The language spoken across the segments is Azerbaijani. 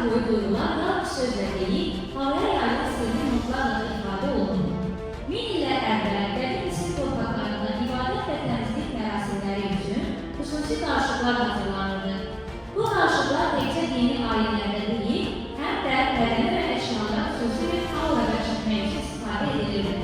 boyu duyulan yalnız sözlə deyil, havaya yayılan sirli notlarla da ifadə olunur. Min illər əvvəl qədim Misir torpaqlarında ibadət və təmizlik mərasimləri üçün xüsusi qarışıqlar hazırlanırdı. Bu qarışıqlar təkcə dini ayinlərdə deyil, həm də bədəni və əşyalara xüsusi bir aura bəxşetmək üçün istifadə edilirdi.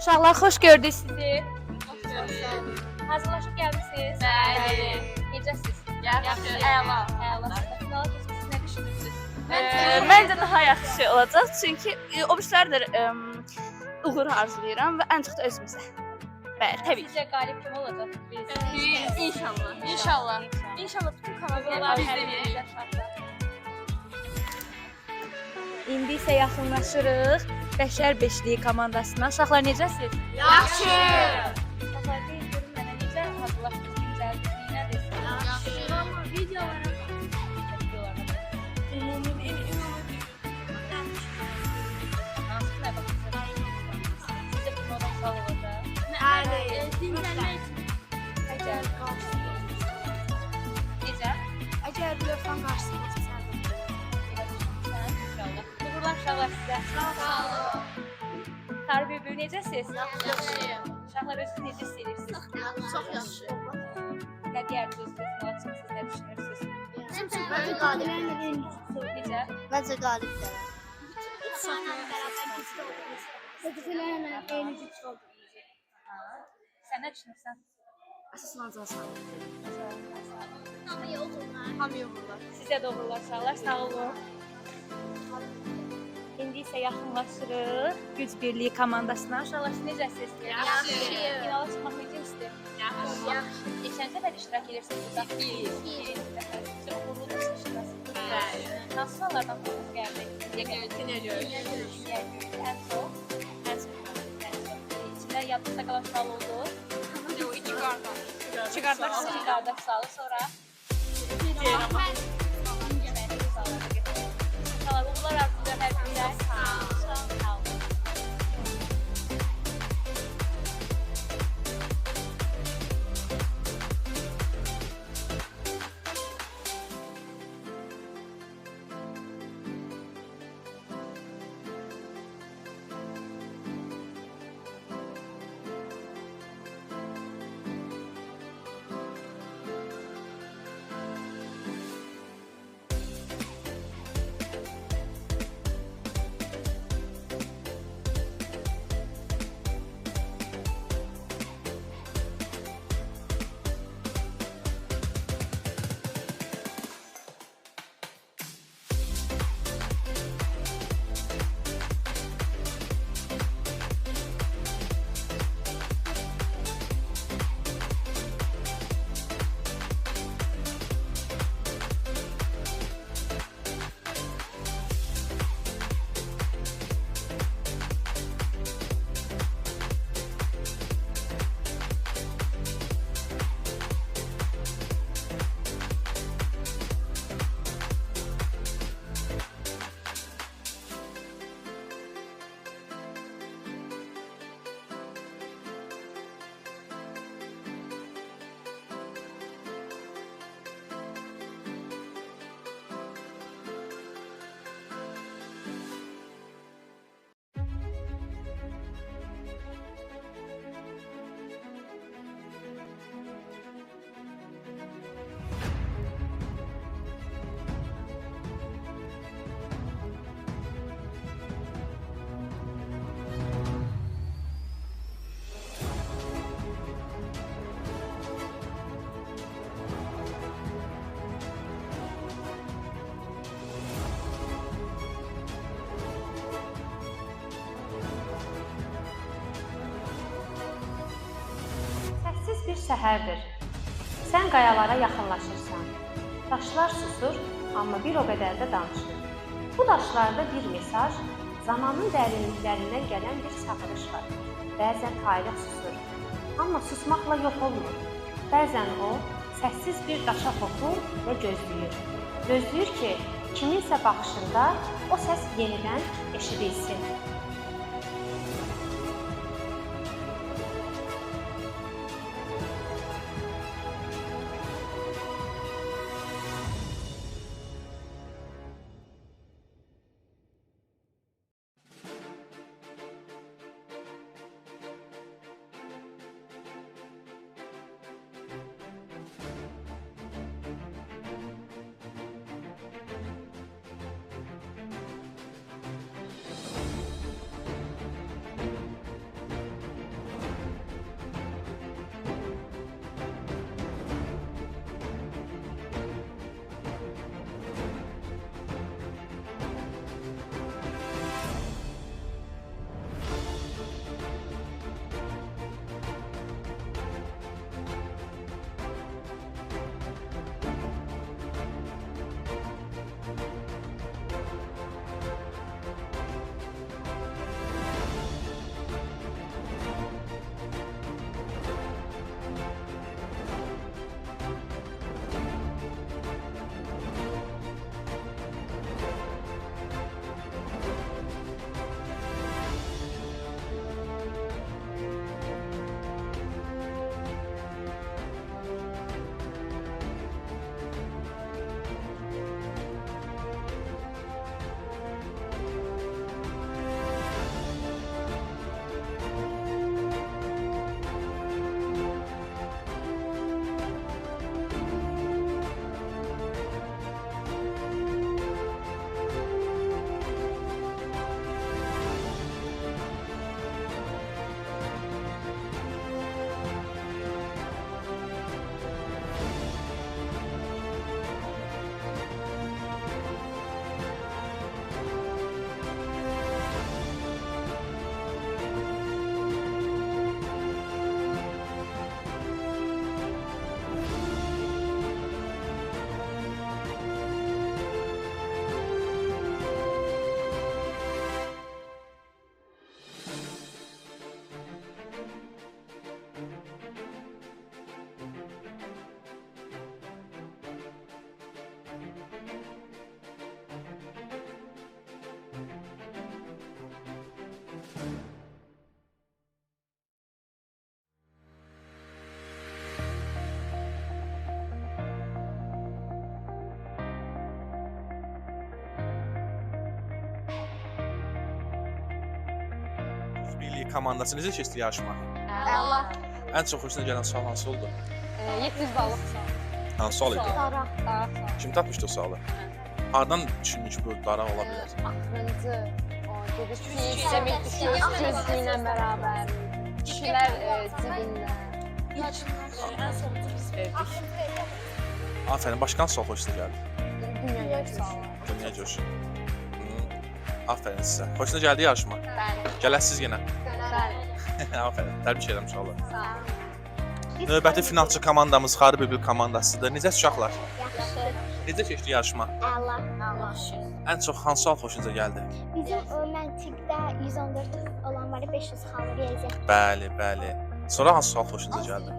Uşaqlar, xoş gördük sizi. Hazırlaşıb gəlmisiniz? Bəli. Necəsiz? Yaxşı. Əla. Finala keçmişsiniz, nə düşünürsünüz? Məncə daha yaxşı olacaq, çünki o birişlərdir uğur arzulayıram və ən çox da özümüzə. Bəli, təbii ki. Sizcə qalib kim olacaq? Biz inşallah. İnşallah. İnşallah bütün komandalar Biz də hər veririk. İndi isə yaxınlaşırıq Bəşər Beşliyi komandasına. Uşaqlar necəsiz? Yaxşı. Uşaqlar deyil, görün mənə necə hazırlaşdınız, dincəldiniz, nədir? Yaxşı. Videolara hansına baxırsınız? Sizə bu moda sağ olacaq. Dincəlmək üçün. Əcəl. Necə? Əgər lütfən qarşısına çıxsaydım. Belə düşünürsən, inşallah. Uğurlar uşaqlar sizə. Sağ olun. Tarih bülbül necəsiz? Yaxşıyım. Uşaqlar özünüzü necə hissedirsiniz? Çox yaxşı. Nə deyərsiniz, siz nə düşünürsünüz? Məncə qalib. Necə? Məncə qaliblər. Sən nə düşünürsən? Əsaslanacaq sağ olun. Hamıya uğurlar. Sizə də uğurlar uşaqlar, sağ olun. İndi isə yaxınlaşırıq Güc Birliyi komandasına. Uşaqlar siz necəsiz? Yaxşı. Finala çıxmaq necəsizdir? Yaxşı. Keçən səfər iştirak edirsiniz burada? Çox uğurlusunuz iştirak. Hansı suallardan xoşunuz gəldi? Dinləyirik. Ən çox. İçində yadınızda qalan sual oldu. İki qardaş. İki qardaş sualı sonra. Sağ olun, uğurlar arzulayıram hər birinizə. Sağ olun. Səssiz bir səhərdir. Sən qayalara yaxınlaşırsan. Daşlar susur, amma bir o qədər də danışır. Bu daşlarda bir mesaj, zamanın dərinliklərindən gələn bir çağırış var. Bəzən tarix susur, amma susmaqla yox olmur. Bəzən o, səssiz bir daşa toxunur və gözləyir. Gözləyir ki, kiminsə baxışında o səs yenidən eşidilsin. komandası necə keçdi yarışma? Allah. Ən çox xoşuna gələn sual hansı oldu? 700 ballıq sağ. Hansı sual idi? Daraq. Kim tapmışdı o sualı? Hardan düşündük bu daraq ola bilər? Axırıncı o dedi ki, demək düşür gözlüylə bərabər. Kişilər cibində. Ən sonuncu biz verdik. Afərin, başqa hansı sual xoşuna gəldi? Dünya yarışı. Dünya coşu. Afərin sizə. Xoşuna gəldi yarışma? Bəli. Gələsiz yenə. Bəli. Afərin, təbrik edirəm uşaqlar. Sağ ol. Növbəti finalçı komandamız Xarı Bülbül komandasıdır. Necə uşaqlar? Yaxşı. Necə keçdi yarışma? Əla. Ən çox hansı sual xoşunuza gəldi? Bizim məntiqdə 114 olan var, 500 xalı riyaziyyat. Bəli, bəli. Sonra hansı sual xoşunuza gəldi?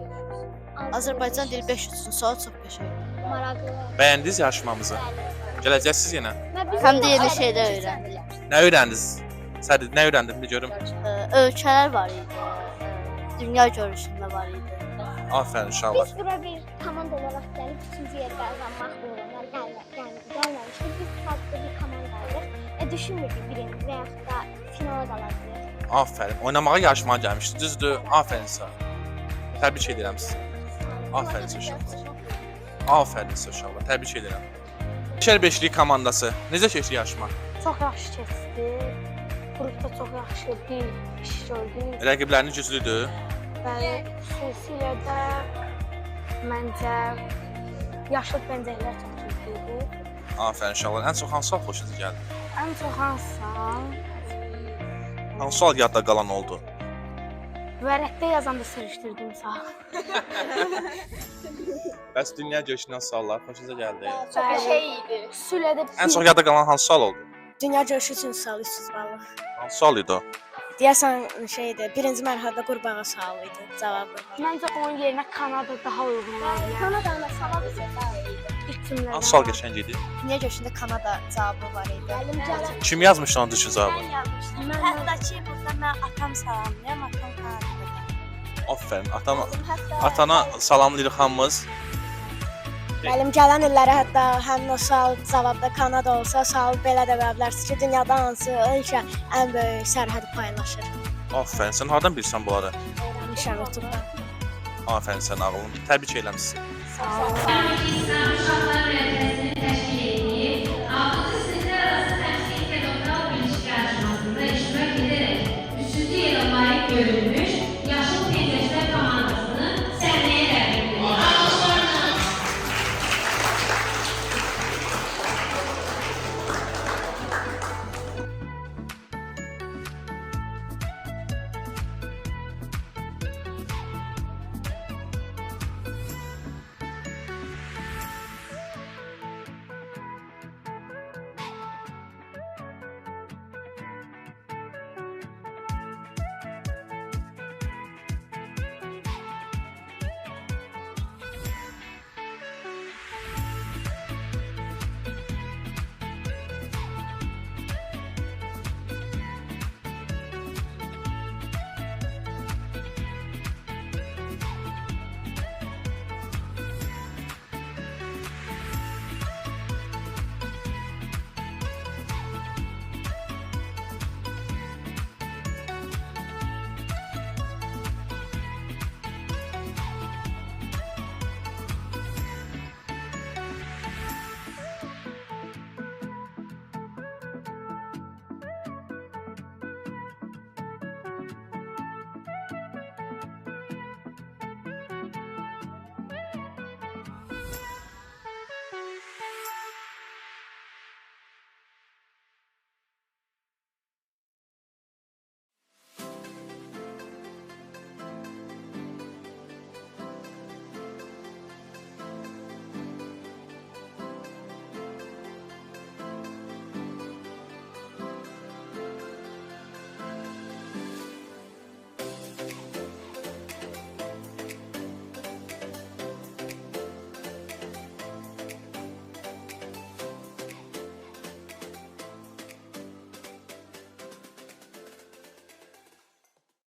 Azərbaycan dili 500-cü sual çox qəşəng. Maraqlı. Bəyəndiniz yarışmamızı? Gələcəksiniz yenə? Həm də yeni şeylər öyrəndik. Nə öyrəndiniz? Sədid, nə öyrəndin? Bir görüm. Ölkələr var idi. Dünya görüşündə var idi. Afərin uşaqlar. Biz bura bir komanda olaraq gəlib 3-cü yer qazanmaq uğruna gəlməmişdik. Biz fərqli bir komandaydıq. Düşünmürdük birinci və yaxud da finala qalacağıq. Afərin. Oynamağa yarışmağa gəlmişdi. Düzdür? Afərin sizə. Təbrik edirəm sizi. Afərin sizə uşaqlar. Afərin sizə uşaqlar. Təbrik edirəm. Şər beşlik komandası. Necə keçdi yarışma? Çox yaxşı keçdi. Qrupda çox yaxşı bir iş gördük. Rəqibləriniz güclüdür. Bəli, xüsusilə də məncə yaşlı bəncəklər çox güclü idi. Afərin uşaqlar. Ən çox hansı sual xoşunuza gəldi? Ən çox hansı? Hansı sual yadda qalan oldu? Vərəqdə yazanda sürüşdürdüm sağ. Bəs dünya görüşündən suallar xoşunuza gəldi? Çox qəşəng idi. Xüsusilə də Ən çox yadda qalan hansı sual oldu? Dünya görüşü üçün sual 300 ballıq. Hansı sual idi o? Deyəsən şeydir, birinci mərhələdə qurbağa sualı idi cavabı. Məncə onun yerinə Kanada daha uyğun olardı. Kanada'da savab idi. İlk Hansı sual qəşəng idi? Dünya görüşündə Kanada cavabı var idi. Gəlim gələm. Kim yazmışdı onun düzgün cavabı? Hətta ki, burada mən atam salamlayıram, atam Kanadada. Afərin. Atana salamlayırıq hamımız. Müəllim gələn illərə hətta həmin o sual cavabda Kanada olsa, sual belə də verə bilərsiniz ki, dünyada hansı ölkə ən böyük sərhədi paylaşır? Afərin. Sən hardan bilirsən bunları? Öyrənmişəm YouTube'da. Afərin sən ağılın. Təbrik edirəm sizi. Sağ olun. Təbii ki, sizə uşaqlar və